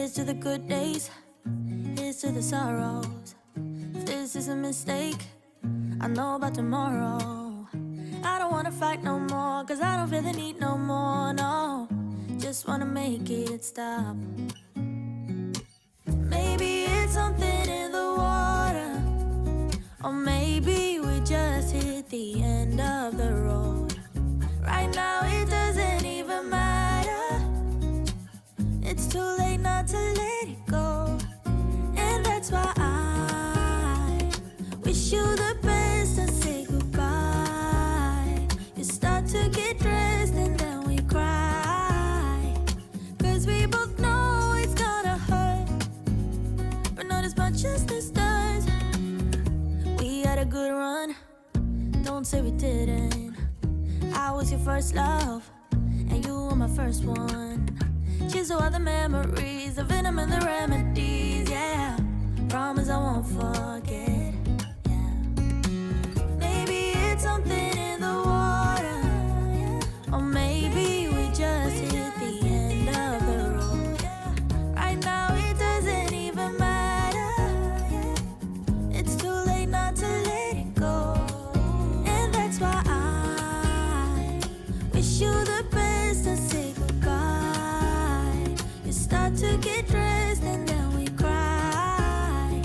Here's to the good days, here's to the sorrows. If this is a mistake, I know about tomorrow. I don't wanna fight no more, cause I don't feel the need no more, no. Just wanna make it stop. Maybe it's something in the water, or maybe we just hit the end of the road. Right now it doesn't even matter. It's too late not to let it go. And that's why I wish you the best and say goodbye. You start to get dressed and then we cry, cause we both know it's gonna hurt, but not as much as this does. We had a good run, don't say we didn't. I was your first love, and you were my first one. Cheers to all the memories, the venom and the remedies, yeah. Promise I won't forget, yeah. Maybe it's something in the water, or maybe we just hit the end of the road. Right now it doesn't even matter. It's too late not to let it go. And that's why I wish you the best and say goodbye. You start to get dressed and then we cry,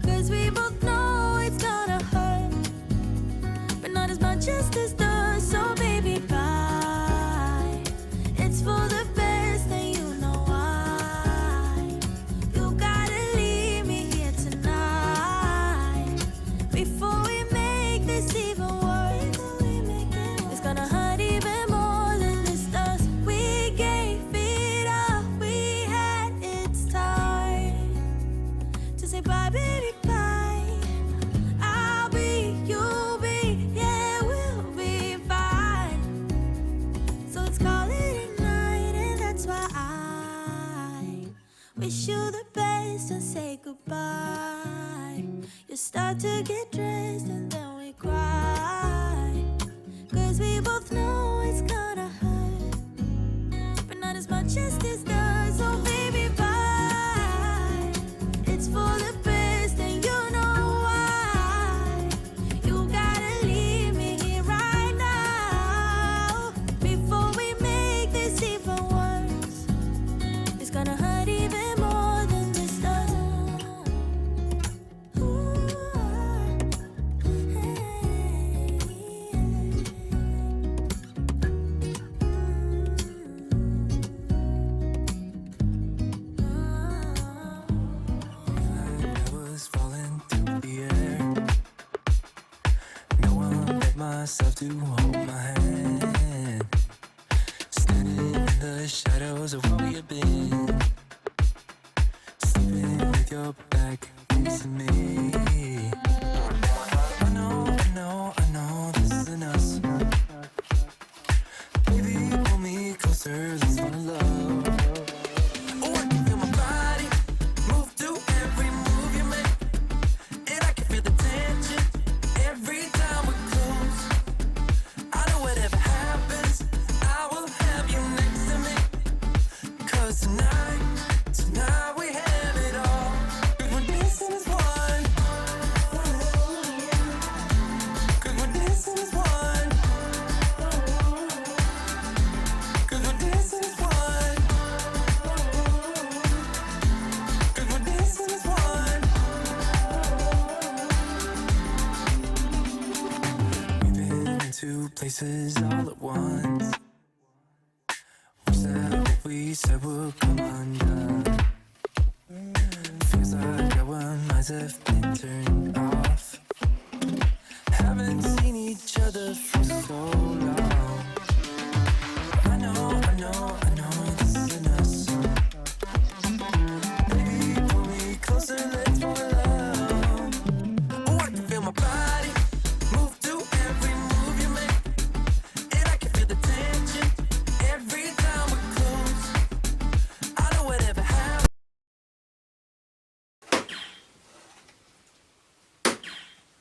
cause we both know it's gonna hurt, but not as much as this does. So baby, bye. It's for the best and you know why. You gotta leave me here tonight before we make this even worse. It's gonna hurt even more than this does. We gave it all we had, it's time to say bye, baby, bye. I'll be, you'll be, yeah, we'll be fine. So let's call it a night, and that's why I wish you the best and say goodbye. You start to get dressed and then we cry, cause we both know it's gonna hurt, but not as much as this does. So baby, bye. It's for the best and you know why. You gotta leave me here right now before we make this even worse. It's gonna hurt even more than this does. Ooh, I was falling through the air. No one let myself to hold my hand. Standing in the shadows of where we have been. Sleeping with your back facing me. I know, this isn't us. Baby, pull me closer, let's fall in love. Oh, I can feel my body move to every move you make, and I can feel the tension every time we're close. I know whatever happens, I will have you next to me, cause tonight we have it all. Cause we're dancing as one. Cause we're dancing as one. Cause we're dancing as one. Cause we're dancing as one. We've been in two places all at once. Was that what we said would come undone? Feels like our minds have been turned off. Haven't seen each other for so long. I know, this isn't us. Baby, pull me closer, let's fall in love. Oh, I can feel my body move to every move you make, and I can feel the tension every time we're close. I know whatever happens.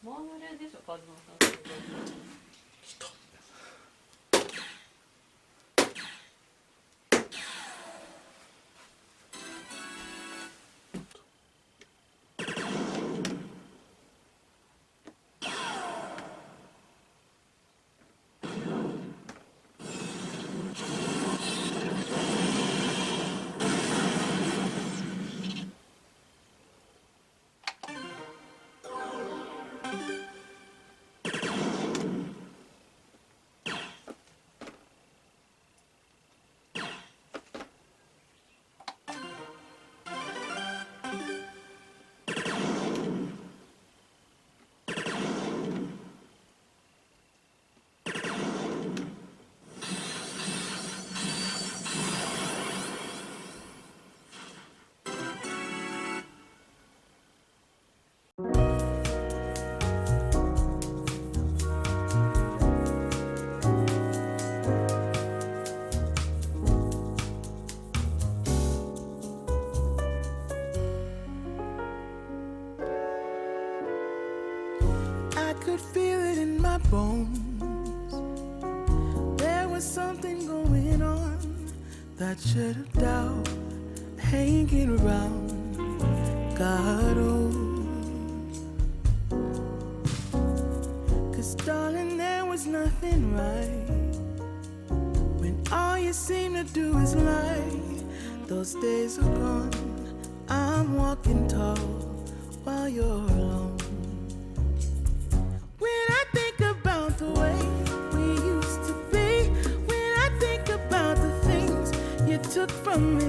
マームレでしょ、カズマさん。could feel it in my bones. There was something going on that shed a doubt hanging around. God, oh, 'cause darling, there was nothing right when all you seem to do is lie. Those days are gone. I'm walking tall while you're alone. When I think about the way we used to be, when I think about the things you took from me,